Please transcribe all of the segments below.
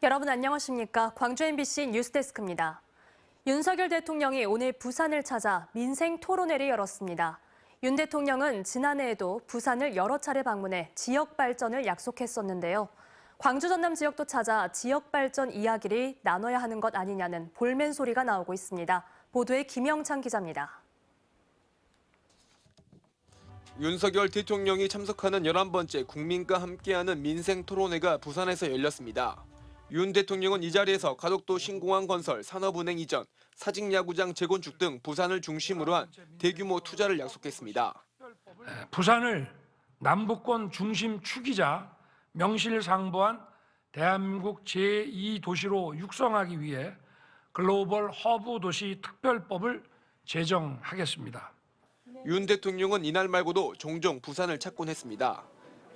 여러분 안녕하십니까? 광주 MBC 뉴스데스크입니다. 윤석열 대통령이 오늘 부산을 찾아 민생 토론회를 열었습니다. 윤 대통령은 지난해에도 부산을 여러 차례 방문해 지역 발전을 약속했었는데요. 광주 전남 지역도 찾아 지역 발전 이야기를 나눠야 하는 것 아니냐는 볼멘 소리가 나오고 있습니다. 보도에 김영찬 기자입니다. 윤석열 대통령이 참석하는 11번째 국민과 함께하는 민생 토론회가 부산에서 열렸습니다. 윤 대통령은 이 자리에서 가덕도 신공항 건설, 산업은행 이전, 사직야구장 재건축 등 부산을 중심으로 한 대규모 투자를 약속했습니다. 부산을 남북권 중심 축이자 명실상부한 대한민국 제2도시로 육성하기 위해 글로벌 허브 도시 특별법을 제정하겠습니다. 윤 대통령은 이날 말고도 종종 부산을 찾곤 했습니다.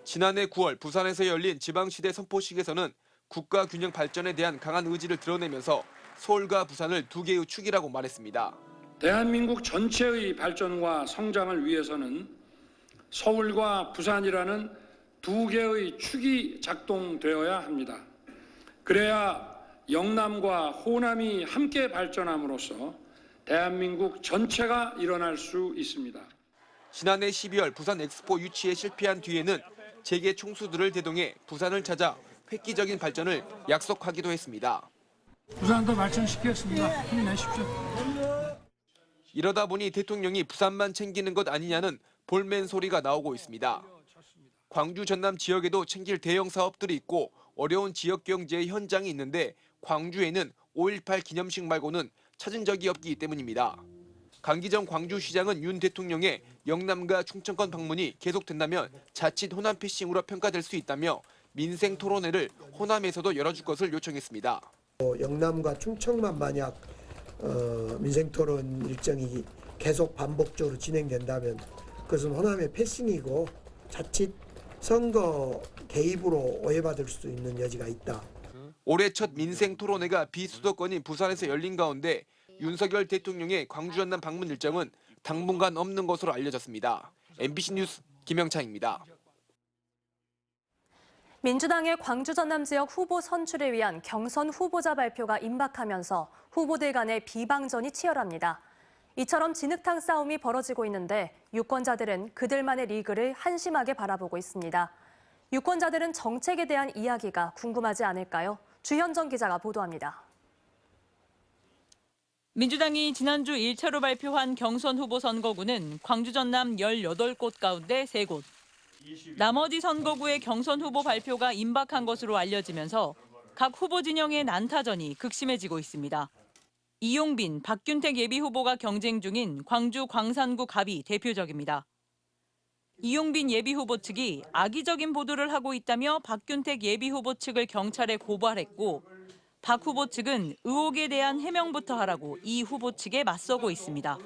지난해 9월 부산에서 열린 지방시대 선포식에서는 국가 균형 발전에 대한 강한 의지를 드러내면서 서울과 부산을 두 개의 축이라고 말했습니다. 대한민국 전체의 발전과 성장을 위해서는 서울과 부산이라는 두 개의 축이 작동되어야 합니다. 그래야 영남과 호남이 함께 발전함으로써 대한민국 전체가 일어날 수 있습니다. 지난해 12월 부산 엑스포 유치에 실패한 뒤에는 재계 총수들을 대동해 부산을 찾아 획기적인 발전을 약속하기도 했습니다. 부산도 발전시키겠습니다. 힘내십시오. 이러다 보니 대통령이 부산만 챙기는 것 아니냐는 볼멘 소리가 나오고 있습니다. 광주 전남 지역에도 챙길 대형 사업들이 있고 어려운 지역 경제의 현장이 있는데 광주에는 5.18 기념식 말고는 찾은 적이 없기 때문입니다. 강기정 광주시장은 윤 대통령의 영남과 충청권 방문이 계속된다면 자칫 호남 패싱으로 평가될 수 있다며 민생 토론회를 호남에서도 열어줄 것을 요청했습니다. 영남과 충청만 만약 민생 토론 일정이 계속 반복적으로 진행된다면 그것은 호남의 패싱이고 자칫 선거 개입으로 오해받을 수 있는 여지가 있다. 올해 첫 민생 토론회가 비수도권인 부산에서 열린 가운데 윤석열 대통령의 광주 전남 방문 일정은 당분간 없는 것으로 알려졌습니다. MBC 뉴스 김영창입니다. 민주당의 광주 전남 지역 후보 선출을 위한 경선 후보자 발표가 임박하면서 후보들 간의 비방전이 치열합니다. 이처럼 진흙탕 싸움이 벌어지고 있는데 유권자들은 그들만의 리그를 한심하게 바라보고 있습니다. 유권자들은 정책에 대한 이야기가 궁금하지 않을까요? 주현정 기자가 보도합니다. 민주당이 지난주 1차로 발표한 경선 후보 선거구는 광주 전남 18곳 가운데 3곳. 나머지 선거구의 경선 후보 발표가 임박한 것으로 알려지면서 각 후보 진영의 난타전이 극심해지고 있습니다. 이용빈, 박균택 예비후보가 경쟁 중인 광주 광산구 갑이 대표적입니다. 이용빈 예비후보 측이 악의적인 보도를 하고 있다며 박균택 예비후보 측을 경찰에 고발했고 박 후보 측은 의혹에 대한 해명부터 하라고 이 후보 측에 맞서고 있습니다.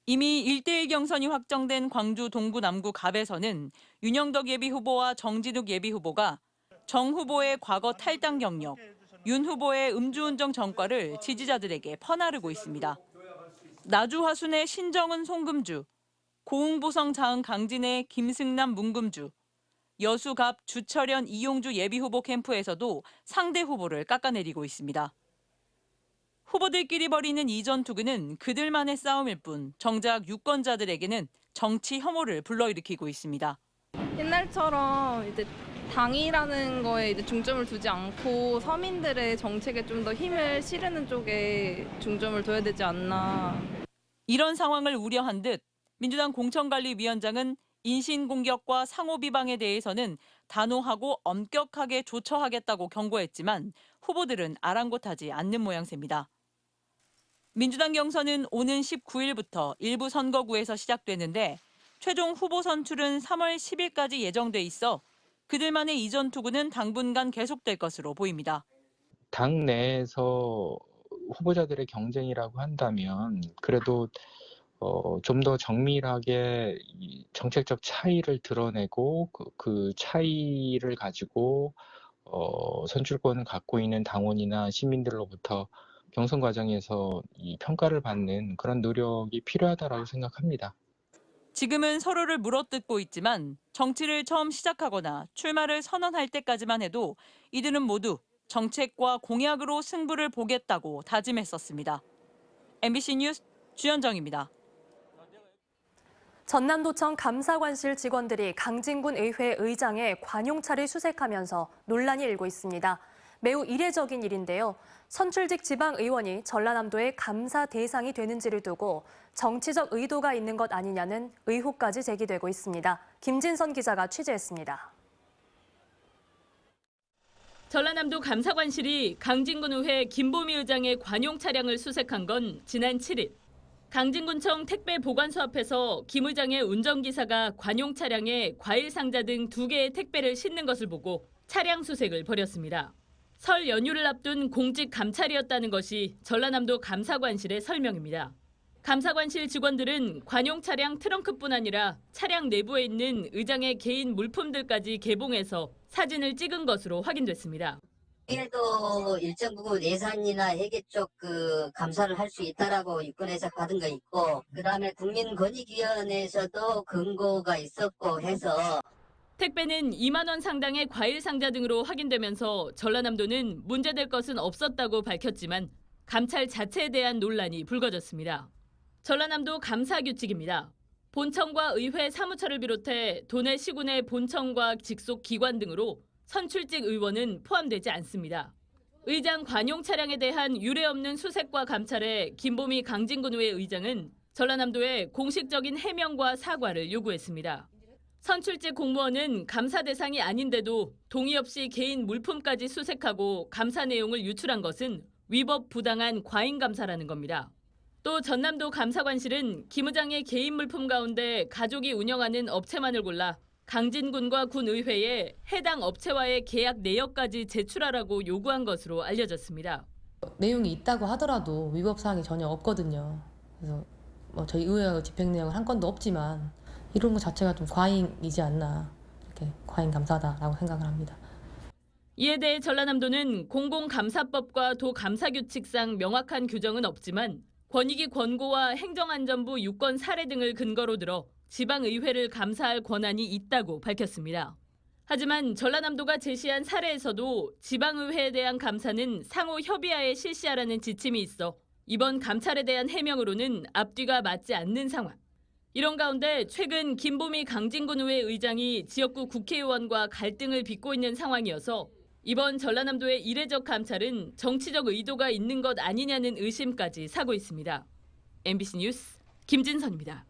이미 1대1 경선이 확정된 광주 동구 남구 갑에서는 윤영덕 예비후보와 정진욱 예비후보가 정 후보의 과거 탈당 경력, 윤 후보의 음주운전 전과를 지지자들에게 퍼나르고 있습니다. 나주 화순의 신정은 송금주, 고흥보성 자흥 강진의 김승남 문금주, 여수갑 주철현 이용주 예비후보 캠프에서도 상대 후보를 깎아내리고 있습니다. 후보들끼리 벌이는 이전 투구는 그들만의 싸움일 뿐 정작 유권자들에게는 정치 혐오를 불러일으키고 있습니다. 옛날처럼 이제 당이라는 거에 이제 중점을 두지 않고 서민들의 정책에 좀 더 힘을 실으는 쪽에 중점을 둬야 되지 않나. 이런 상황을 우려한 듯 민주당 공천관리위원장은 인신공격과 상호비방에 대해서는 단호하고 엄격하게 조처하겠다고 경고했지만 후보들은 아랑곳하지 않는 모양새입니다. 민주당 경선은 오는 19일부터 일부 선거구에서 시작되는데 최종 후보 선출은 3월 10일까지 예정돼 있어 그들만의 이전 투구는 당분간 계속될 것으로 보입니다. 당 내에서 후보자들의 경쟁이라고 한다면 그래도 좀 더 정밀하게 정책적 차이를 드러내고 그 차이를 가지고 선출권을 갖고 있는 당원이나 시민들로부터 경선 과정에서 이 평가를 받는 그런 노력이 필요하다고 생각합니다. 지금은 서로를 물어뜯고 있지만 정치를 처음 시작하거나 출마를 선언할 때까지만 해도 이들은 모두 정책과 공약으로 승부를 보겠다고 다짐했었습니다. MBC 뉴스 주현정입니다. 전남도청 감사관실 직원들이 강진군 의회 의장의 관용차를 수색하면서 논란이 일고 있습니다. 매우 이례적인 일인데요. 선출직 지방의원이 전라남도의 감사 대상이 되는지를 두고 정치적 의도가 있는 것 아니냐는 의혹까지 제기되고 있습니다. 김진선 기자가 취재했습니다. 전라남도 감사관실이 강진군 의회 김보미 의장의 관용 차량을 수색한 건 지난 7일. 강진군청 택배 보관소 앞에서 김 의장의 운전기사가 관용 차량에 과일 상자 등 2개의 택배를 싣는 것을 보고 차량 수색을 벌였습니다. 설 연휴를 앞둔 공직 감찰이었다는 것이 전라남도 감사관실의 설명입니다. 감사관실 직원들은 관용 차량 트렁크뿐 아니라 차량 내부에 있는 의장의 개인 물품들까지 개봉해서 사진을 찍은 것으로 확인됐습니다. 에도 일정 부분 예산이나 회계 쪽 감사를 할 수 있다라고 유권해서 받은 거 있고, 그다음에 국민권익위원회에서도 근거가 있었고 해서 택배는 2만 원 상당의 과일 상자 등으로 확인되면서 전라남도는 문제될 것은 없었다고 밝혔지만 감찰 자체에 대한 논란이 불거졌습니다. 전라남도 감사규칙입니다. 본청과 의회 사무처를 비롯해 도내 시군의 본청과 직속 기관 등으로 선출직 의원은 포함되지 않습니다. 의장 관용 차량에 대한 유례없는 수색과 감찰에 김보미 강진군의회 의장은 전라남도에 공식적인 해명과 사과를 요구했습니다. 선출직 공무원은 감사 대상이 아닌데도 동의 없이 개인 물품까지 수색하고 감사 내용을 유출한 것은 위법 부당한 과잉 감사라는 겁니다. 또 전남도 감사관실은 김 의장의 개인 물품 가운데 가족이 운영하는 업체만을 골라 강진군과 군의회에 해당 업체와의 계약 내역까지 제출하라고 요구한 것으로 알려졌습니다. 내용이 있다고 하더라도 위법 사항이 전혀 없거든요. 그래서 저희 의회 집행 내용은 한 건도 없지만 이런 것 자체가 좀 과잉이지 않나, 이렇게 과잉 감사다라고 생각을 합니다. 이에 대해 전라남도는 공공감사법과 도감사규칙상 명확한 규정은 없지만 권익위 권고와 행정안전부 유권 사례 등을 근거로 들어 지방의회를 감사할 권한이 있다고 밝혔습니다. 하지만 전라남도가 제시한 사례에서도 지방의회에 대한 감사는 상호 협의하에 실시하라는 지침이 있어 이번 감찰에 대한 해명으로는 앞뒤가 맞지 않는 상황. 이런 가운데 최근 김보미 강진군의회 의장이 지역구 국회의원과 갈등을 빚고 있는 상황이어서 이번 전라남도의 이례적 감찰은 정치적 의도가 있는 것 아니냐는 의심까지 사고 있습니다. MBC 뉴스 김진선입니다.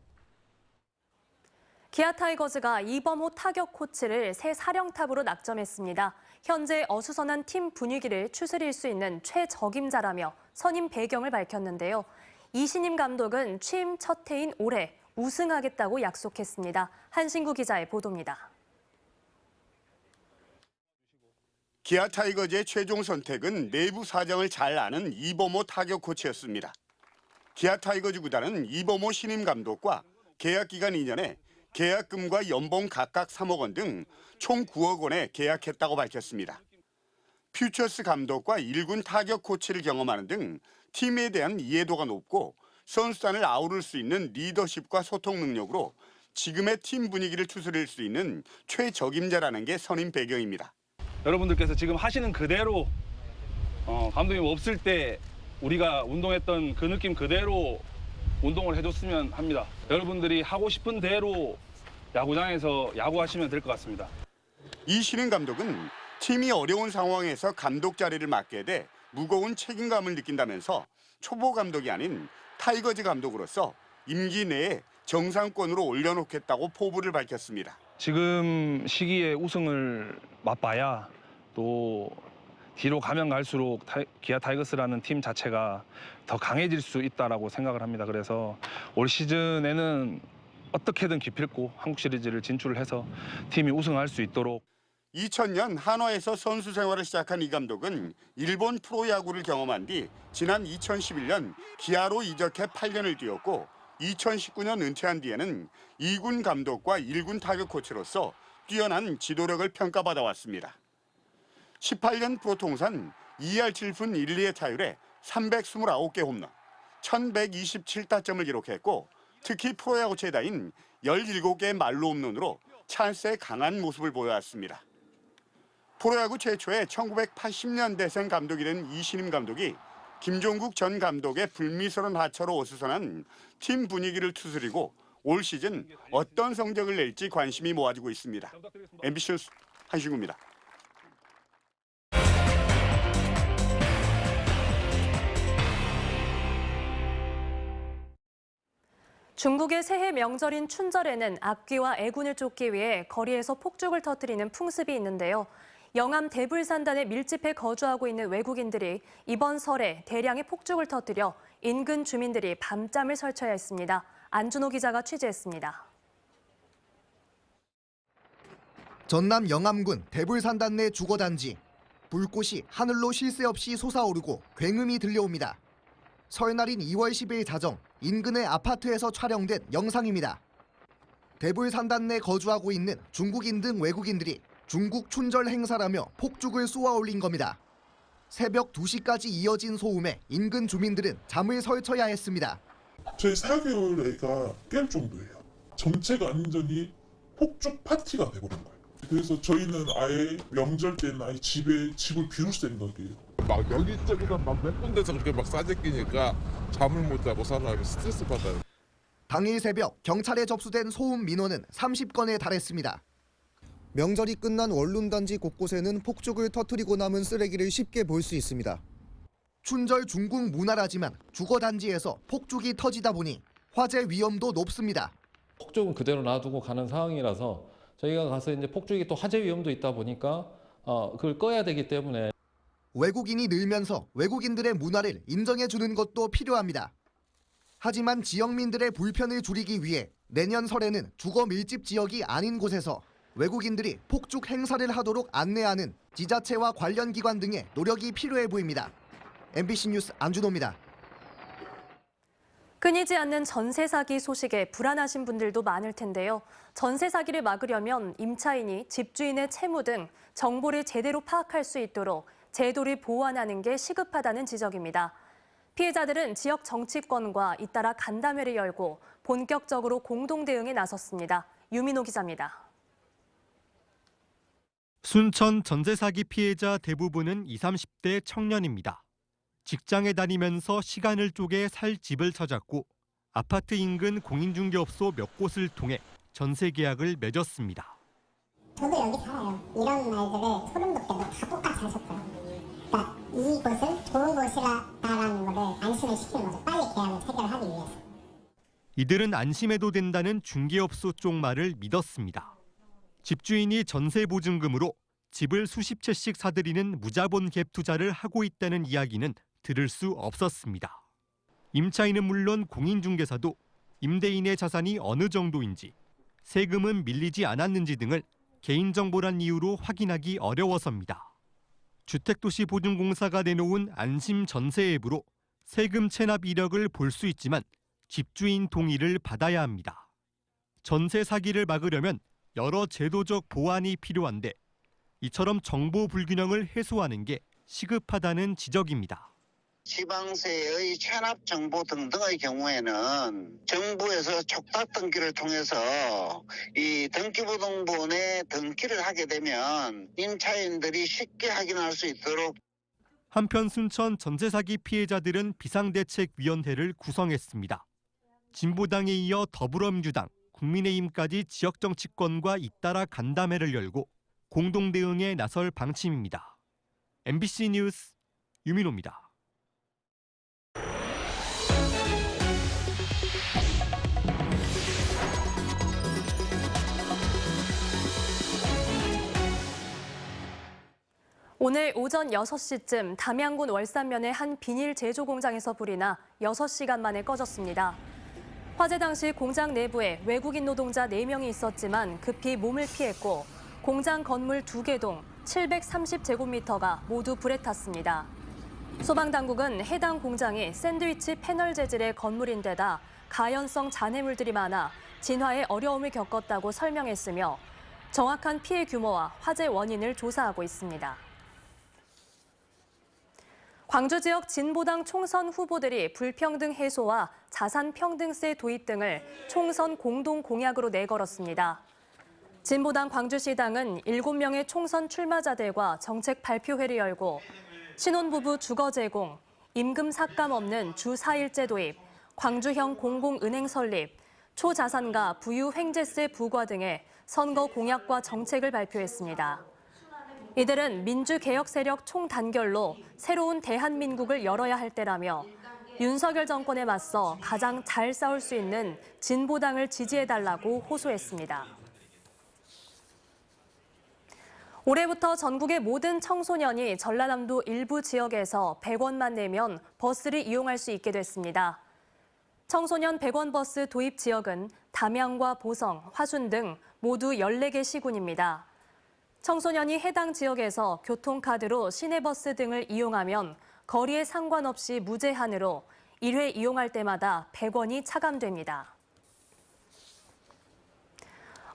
기아 타이거즈가 이범호 타격 코치를 새 사령탑으로 낙점했습니다. 현재 어수선한 팀 분위기를 추스릴 수 있는 최적임자라며 선임 배경을 밝혔는데요. 이신임 감독은 취임 첫 해인 올해 우승하겠다고 약속했습니다. 한신구 기자의 보도입니다. 기아 타이거즈의 최종 선택은 내부 사정을 잘 아는 이범호 타격 코치였습니다. 기아 타이거즈 구단은 이범호 신임 감독과 계약 기간 2년에 계약금과 연봉 각각 3억 원 등 총 9억 원에 계약했다고 밝혔습니다. 퓨처스 감독과 1군 타격 코치를 경험하는 등 팀에 대한 이해도가 높고 선수단을 아우를 수 있는 리더십과 소통 능력으로 지금의 팀 분위기를 추스릴 수 있는 최적임자라는 게 선임 배경입니다. 여러분들께서 지금 하시는 그대로 감독님 없을 때 우리가 운동했던 그 느낌 그대로 운동을 해줬으면 합니다. 여러분들이 하고 싶은 대로 야구장에서 야구하시면 될 것 같습니다. 이신임 감독은 팀이 어려운 상황에서 감독 자리를 맡게 돼 무거운 책임감을 느낀다면서 초보 감독이 아닌 타이거즈 감독으로서 임기 내에 정상권으로 올려놓겠다고 포부를 밝혔습니다. 지금 시기에 우승을 맛봐야 또 뒤로 가면 갈수록 기아 타이거스라는 팀 자체가 더 강해질 수 있다라고 생각을 합니다. 그래서 올 시즌에는 어떻게든 기필코 한국 시리즈를 진출을 해서 팀이 우승할 수 있도록. 2000년 한화에서 선수 생활을 시작한 이 감독은 일본 프로야구를 경험한 뒤 지난 2011년 기아로 이적해 8년을 뛰었고 2019년 은퇴한 뒤에는 2군 감독과 1군 타격 코치로서 뛰어난 지도력을 평가받아 왔습니다. 18년 프로 통산 2할 7푼 1, 2의 타율에 329개 홈런, 1127타점을 기록했고 특히 프로야구 최다인 17개의 말로 홈런으로 찬스에 강한 모습을 보여왔습니다. 프로야구 최초의 1980년대생 감독이 된 이신임 감독이 김종국 전 감독의 불미스러운 하차로 어수선한 팀 분위기를 추스리고 올 시즌 어떤 성적을 낼지 관심이 모아지고 있습니다. MBC 뉴스 한신구입니다. 중국의 새해 명절인 춘절에는 악귀와 애군을 쫓기 위해 거리에서 폭죽을 터뜨리는 풍습이 있는데요. 영암 대불산단에 밀집해 거주하고 있는 외국인들이 이번 설에 대량의 폭죽을 터뜨려 인근 주민들이 밤잠을 설쳐야 했습니다. 안준호 기자가 취재했습니다. 전남 영암군 대불산단 내 주거단지. 불꽃이 하늘로 쉴 새 없이 솟아오르고 굉음이 들려옵니다. 설날인 2월 10일 자정, 인근의 아파트에서 촬영된 영상입니다. 대불산단 내 거주하고 있는 중국인 등 외국인들이 중국 춘절 행사라며 폭죽을 쏘아 올린 겁니다. 새벽 2시까지 이어진 소음에 인근 주민들은 잠을 설쳐야 했습니다. 저희 4개월 애가 깰 정도예요. 정체가 완전히 폭죽 파티가 돼버린 거예요. 그래서 저희는 아예 명절 때는 아예 집을 비울 생각이에요. 막 여기저기서 막 몇 군데서 그렇게 막 싸제끼니까 잠을 못 자고 사람이 스트레스 받아요. 당일 새벽 경찰에 접수된 소음 민원은 30건에 달했습니다. 명절이 끝난 원룸단지 곳곳에는 폭죽을 터뜨리고 남은 쓰레기를 쉽게 볼 수 있습니다. 춘절 중국 문화라지만 주거단지에서 폭죽이 터지다 보니 화재 위험도 높습니다. 폭죽은 그대로 놔두고 가는 상황이라서 저희가 가서 이제 폭죽이 또 화재 위험도 있다 보니까 그걸 꺼야 되기 때문에 외국인이 늘면서 외국인들의 문화를 인정해 주는 것도 필요합니다. 하지만 지역민들의 불편을 줄이기 위해 내년 설에는 주거 밀집 지역이 아닌 곳에서 외국인들이 폭죽 행사를 하도록 안내하는 지자체와 관련 기관 등의 노력이 필요해 보입니다. MBC 뉴스 안준호입니다. 끊이지 않는 전세 사기 소식에 불안하신 분들도 많을 텐데요. 전세 사기를 막으려면 임차인이 집주인의 채무 등 정보를 제대로 파악할 수 있도록 제도를 보완하는 게 시급하다는 지적입니다. 피해자들은 지역 정치권과 잇따라 간담회를 열고 본격적으로 공동 대응에 나섰습니다. 유민호 기자입니다. 순천 전세 사기 피해자 대부분은 20, 30대 청년입니다. 직장에 다니면서 시간을 쪼개 살 집을 찾았고 아파트 인근 공인중개업소 몇 곳을 통해 전세 계약을 맺었습니다. 저도 여기 살아요. 이런 말들을 소름 돋게 다 똑같이 하셨더라고요. 그러니까 이곳은 좋은 곳이라는 거를 안심을 시키는 거죠. 빨리 계약을 체결하기 위해서. 이들은 안심해도 된다는 중개업소 쪽 말을 믿었습니다. 집주인이 전세 보증금으로 집을 수십 채씩 사들이는 무자본 갭 투자를 하고 있다는 이야기는 들을 수 없었습니다. 임차인은 물론 공인중개사도 임대인의 자산이 어느 정도인지, 세금은 밀리지 않았는지 등을 개인정보란 이유로 확인하기 어려워서입니다. 주택도시보증공사가 내놓은 안심 전세 앱으로 세금 체납 이력을 볼 수 있지만 집주인 동의를 받아야 합니다. 전세 사기를 막으려면 여러 제도적 보완이 필요한데 이처럼 정보 불균형을 해소하는 게 시급하다는 지적입니다. 지방세의 체납 정보 등등의 경우에는 정부에서 촉탁 등기를 통해서 이 등기부등본에 등기를 하게 되면 임차인들이 쉽게 확인할 수 있도록. 한편 순천 전세 사기 피해자들은 비상대책위원회를 구성했습니다. 진보당에 이어 더불어민주당, 국민의힘까지 지역 정치권과 잇따라 간담회를 열고 공동 대응에 나설 방침입니다. MBC 뉴스 유민호입니다. 오늘 오전 6시쯤 담양군 월산면의 한 비닐 제조 공장에서 불이 나 6시간 만에 꺼졌습니다. 화재 당시 공장 내부에 외국인 노동자 4명이 있었지만 급히 몸을 피했고 공장 건물 2개 동 730제곱미터가 모두 불에 탔습니다. 소방당국은 해당 공장이 샌드위치 패널 재질의 건물인데다 가연성 잔해물들이 많아 진화에 어려움을 겪었다고 설명했으며 정확한 피해 규모와 화재 원인을 조사하고 있습니다. 광주 지역 진보당 총선 후보들이 불평등 해소와 자산 평등세 도입 등을 총선 공동 공약으로 내걸었습니다. 진보당 광주시당은 7명의 총선 출마자들과 정책 발표회를 열고 신혼부부 주거 제공, 임금 삭감 없는 주 4일제 도입, 광주형 공공은행 설립, 초자산가 부유 횡재세 부과 등의 선거 공약과 정책을 발표했습니다. 이들은 민주개혁 세력 총단결로 새로운 대한민국을 열어야 할 때라며 윤석열 정권에 맞서 가장 잘 싸울 수 있는 진보당을 지지해달라고 호소했습니다. 올해부터 전국의 모든 청소년이 전라남도 일부 지역에서 100원만 내면 버스를 이용할 수 있게 됐습니다. 청소년 100원 버스 도입 지역은 담양과 보성, 화순 등 모두 14개 시군입니다. 청소년이 해당 지역에서 교통카드로 시내버스 등을 이용하면 거리에 상관없이 무제한으로 1회 이용할 때마다 100원이 차감됩니다.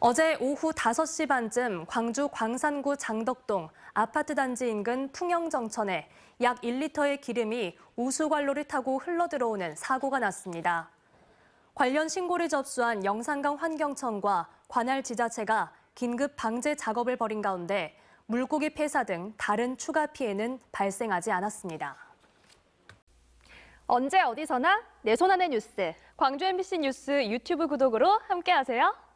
어제 오후 5시 반쯤 광주 광산구 장덕동 아파트 단지 인근 풍영정천에 약 1리터의 기름이 우수관로를 타고 흘러들어오는 사고가 났습니다. 관련 신고를 접수한 영산강 환경청과 관할 지자체가 긴급 방제 작업을 벌인 가운데 물고기 폐사 등 다른 추가 피해는 발생하지 않았습니다. 언제 어디서나 내 손 안의 뉴스. 광주 MBC 뉴스 유튜브 구독으로 함께하세요.